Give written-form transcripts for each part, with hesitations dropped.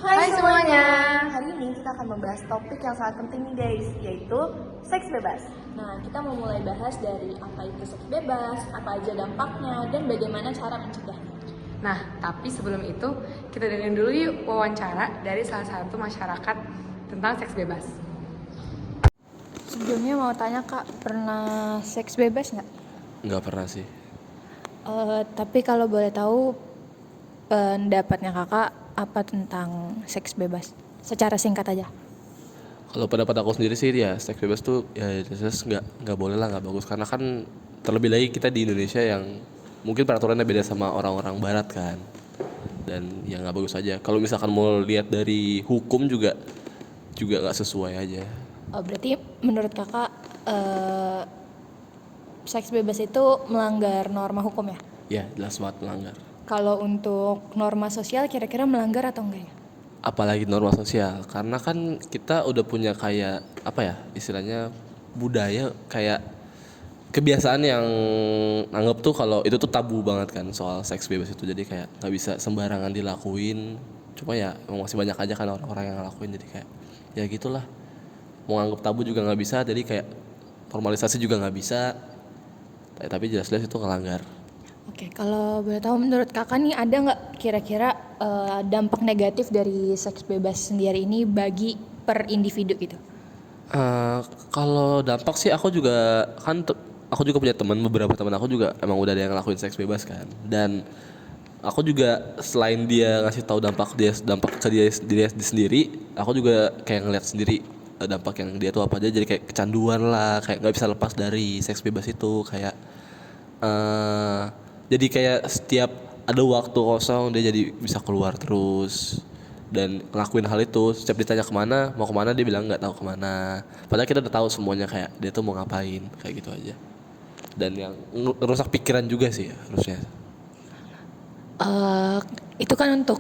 Hai semuanya. Hari ini kita akan membahas topik yang sangat penting nih guys, yaitu seks bebas. Nah, kita mau mulai bahas dari apa itu seks bebas, apa aja dampaknya, dan bagaimana cara mencegahnya. Nah, tapi sebelum itu kita dengerin dulu yuk wawancara dari salah satu masyarakat tentang seks bebas. Sebelumnya mau tanya Kak, pernah seks bebas nggak? Nggak pernah sih. Tapi kalau boleh tahu pendapatnya Kakak apa tentang seks bebas? Secara singkat aja. Kalau pendapat aku sendiri sih ya seks bebas tuh ya jelas nggak boleh lah, nggak bagus, karena kan terlebih lagi kita di Indonesia yang mungkin peraturannya beda sama orang-orang barat kan, dan ya nggak bagus aja. Kalau misalkan mau lihat dari hukum juga nggak sesuai aja. Oh, berarti menurut Kakak seks bebas itu melanggar norma hukum ya? Ya jelas banget melanggar. Kalau untuk norma sosial kira-kira melanggar atau enggak ya? Apalagi norma sosial, karena kan kita udah punya kayak apa ya istilahnya budaya, kayak kebiasaan yang anggap tuh kalau itu tuh tabu banget kan soal seks bebas itu, jadi kayak nggak bisa sembarangan dilakuin. Cuma ya emang masih banyak aja kan orang-orang yang ngelakuin, jadi kayak ya gitulah, mau anggap tabu juga nggak bisa, jadi kayak normalisasi juga nggak bisa. Tapi jelas-jelas itu ngelanggar. Oke, kalau boleh tahu menurut Kakak nih ada nggak kira-kira dampak negatif dari seks bebas sendiri ini bagi per individu gitu? Kalau dampak sih aku juga kan aku juga punya beberapa teman aku juga emang udah ada yang ngelakuin seks bebas kan, dan aku juga selain dia ngasih tahu dampak ke dia sendiri, aku juga kayak ngeliat sendiri dampak yang dia tuh apa aja. Jadi kayak kecanduan lah, kayak nggak bisa lepas dari seks bebas itu, kayak jadi kayak setiap ada waktu kosong dia jadi bisa keluar terus dan ngelakuin hal itu. Setiap ditanya mau kemana dia bilang nggak tahu kemana, padahal kita udah tahu semuanya kayak dia tuh mau ngapain, kayak gitu aja. Dan yang ngerusak pikiran juga sih ya, harusnya. Itu kan untuk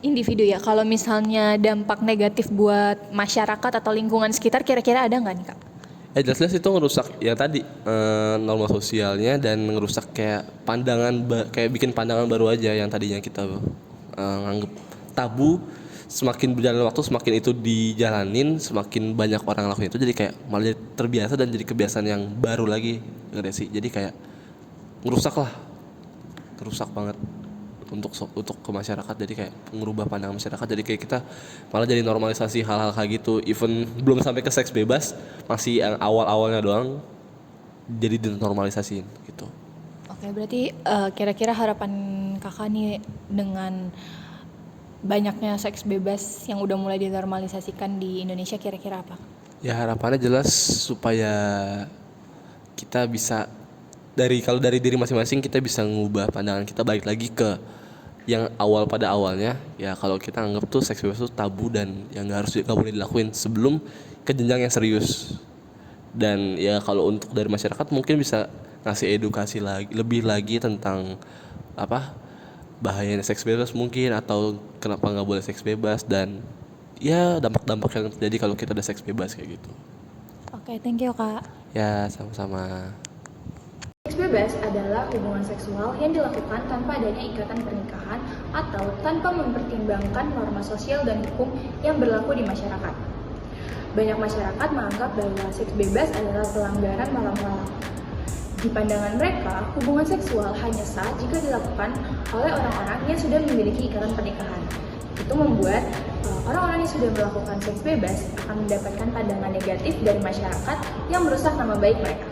individu ya. Kalau misalnya dampak negatif buat masyarakat atau lingkungan sekitar kira-kira ada nggak nih Kak? Jelas-jelas itu ngerusak yang tadi norma sosialnya, dan ngerusak kayak kayak bikin pandangan baru aja yang tadinya kita nganggep tabu. Semakin berjalan waktu, semakin itu dijalanin, semakin banyak orang ngelakuin itu, jadi kayak malah jadi terbiasa dan jadi kebiasaan yang baru lagi, nggak sih? Jadi kayak ngerusak banget untuk ke masyarakat. Jadi kayak ngerubah pandangan masyarakat, jadi kayak kita malah jadi normalisasi hal-hal kayak gitu. Even belum sampai ke seks bebas, masih yang awal-awalnya doang jadi dinormalisasiin gitu. Oke, berarti kira-kira harapan Kakak nih dengan banyaknya seks bebas yang udah mulai dinormalisasikan di Indonesia kira-kira apa? Ya harapannya jelas supaya kita bisa kalau dari diri masing-masing kita bisa ngubah pandangan kita, balik lagi ke yang pada awalnya ya. Kalau kita anggap tuh seks bebas itu tabu dan yang nggak boleh dilakuin sebelum ke jenjang yang serius. Dan ya kalau untuk dari masyarakat mungkin bisa ngasih edukasi lebih lagi tentang bahayanya seks bebas mungkin, atau kenapa nggak boleh seks bebas, dan ya dampak-dampak yang terjadi kalau kita udah seks bebas kayak gitu. Oke, thank you Kak. Ya sama-sama. Seks bebas adalah hubungan seksual yang dilakukan tanpa adanya ikatan pernikahan atau tanpa mempertimbangkan norma sosial dan hukum yang berlaku di masyarakat. Banyak masyarakat menganggap bahwa seks bebas adalah pelanggaran moral. Di pandangan mereka, hubungan seksual hanya sah jika dilakukan oleh orang-orang yang sudah memiliki ikatan pernikahan. Itu membuat orang-orang yang sudah melakukan seks bebas akan mendapatkan pandangan negatif dari masyarakat yang merusak nama baik mereka.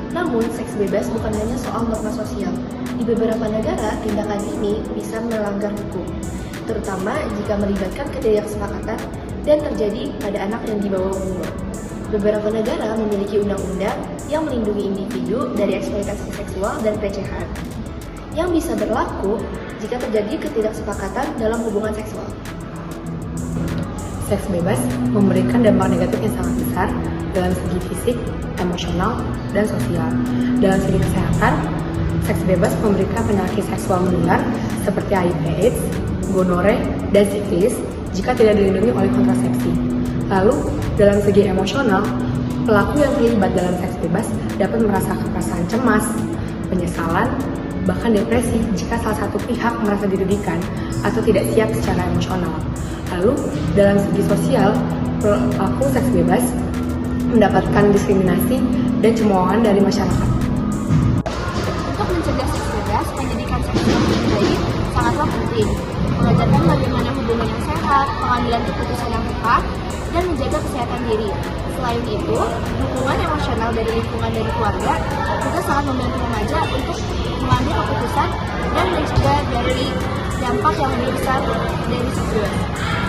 Namun, seks bebas bukan hanya soal norma sosial. Di beberapa negara, tindakan ini bisa melanggar hukum, terutama jika melibatkan ketidaksepakatan dan terjadi pada anak yang di bawah umur. Beberapa negara memiliki undang-undang yang melindungi individu dari eksploitasi seksual dan pelecehan, yang bisa berlaku jika terjadi ketidaksepakatan dalam hubungan seksual. Seks bebas memberikan dampak negatif yang sangat besar dalam segi fisik, emosional, dan sosial. Dalam segi kesehatan, seks bebas memberikan penyakit seksual menular seperti HIV/AIDS, gonore, dan sifilis jika tidak dilindungi oleh kontrasepsi. Lalu, dalam segi emosional, pelaku yang terlibat dalam seks bebas dapat merasakan perasaan cemas, penyesalan, bahkan depresi jika salah satu pihak merasa dirugikan atau tidak siap secara emosional. Lalu, dalam segi sosial, pelaku seks bebas mendapatkan diskriminasi dan cemoohan dari masyarakat. Untuk mencegah seks bebas, pendidikan seksual yang baik sangatlah penting. Mengajarkan bagaimana hubungan yang sehat, pengambilan keputusan yang tepat, dan menjaga kesehatan diri. Selain itu, dukungan emosional dari lingkungan dari keluarga juga sangat membantu remaja untuk mengambil keputusan dan mencegah dari dampak yang lebih besar dari seks bebas.